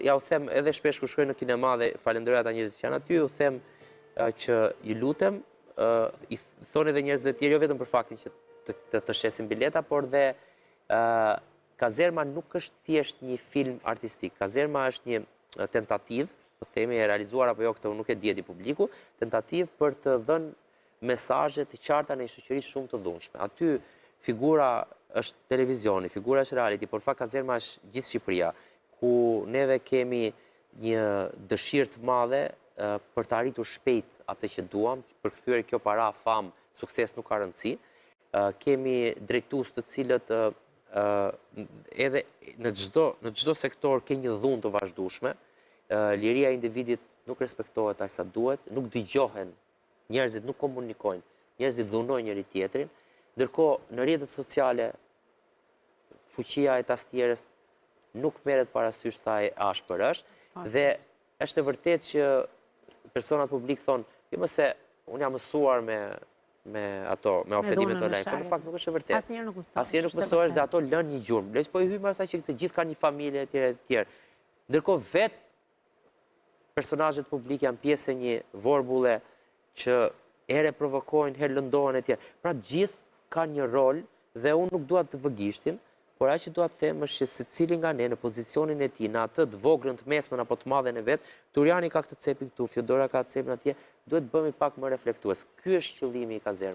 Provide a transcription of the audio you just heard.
ja u them edhe shpesh kur shkoj në kinema dhe falenderoj ata njerëzit që janë aty, u them që ju lutem, i thonë edhe njerëzve të tjerë, jo vetëm për faktin që të shesin bileta, por dhe Kazerma nuk është thjesht një film artistik. Kazerma është një tentativë, po themi e realizuar apo jo, këtë nuk e di publiku, tentativë për të dhënë mesazhe të qarta në një shoqëri shumë të dhunshme. Aty figura është televizioni, figura është reality, por fakt Kazerma është gjithë Shqipëria, ku neve kemi një dëshirë të madhe për të arritur shpejt atë që duam, për kthyer kjo para, famë, sukses nuk ka rëndësi. Kemi drejtues të cilët edhe në çdo sektor ke një dhunë të vazhdueshme. Liria e individit nuk respektohet aq sa duhet, nuk dëgjohen, njerëzit nuk komunikojnë, njerëzit dhunojnë njëri tjetrin, ndërkohë në rrjetet sociale fuqia e tastierës nuk merret parasysh sa e ashpër është, dhe është e vërtetë që personat publik thonë, jo më se unë jam mësuar me ofendimet online, por në fakt nuk është e vërtetë. Asnjëherë nuk mësohesh dhe ato lënë një gjurmë. Le të po i hyjmë asaj që të gjithë kanë një familje etj. Ndërkohë vetë personazhet publik janë pjesë e një vorbulle që here provokojnë, here lëndohen etj. Pra gjithë kanë një rol dhe unë nuk dua të vëgishtim, por ajo që dua të them është që secili nga ne në pozicionin e tij, në atë të voglën, të mesmën apo të madhen e vet, Turiani ka këtë cepin këtu, Fjodora ka cepin atje, duhet bëhemi pak më reflektues. Ky është qëllimi i Kazermës.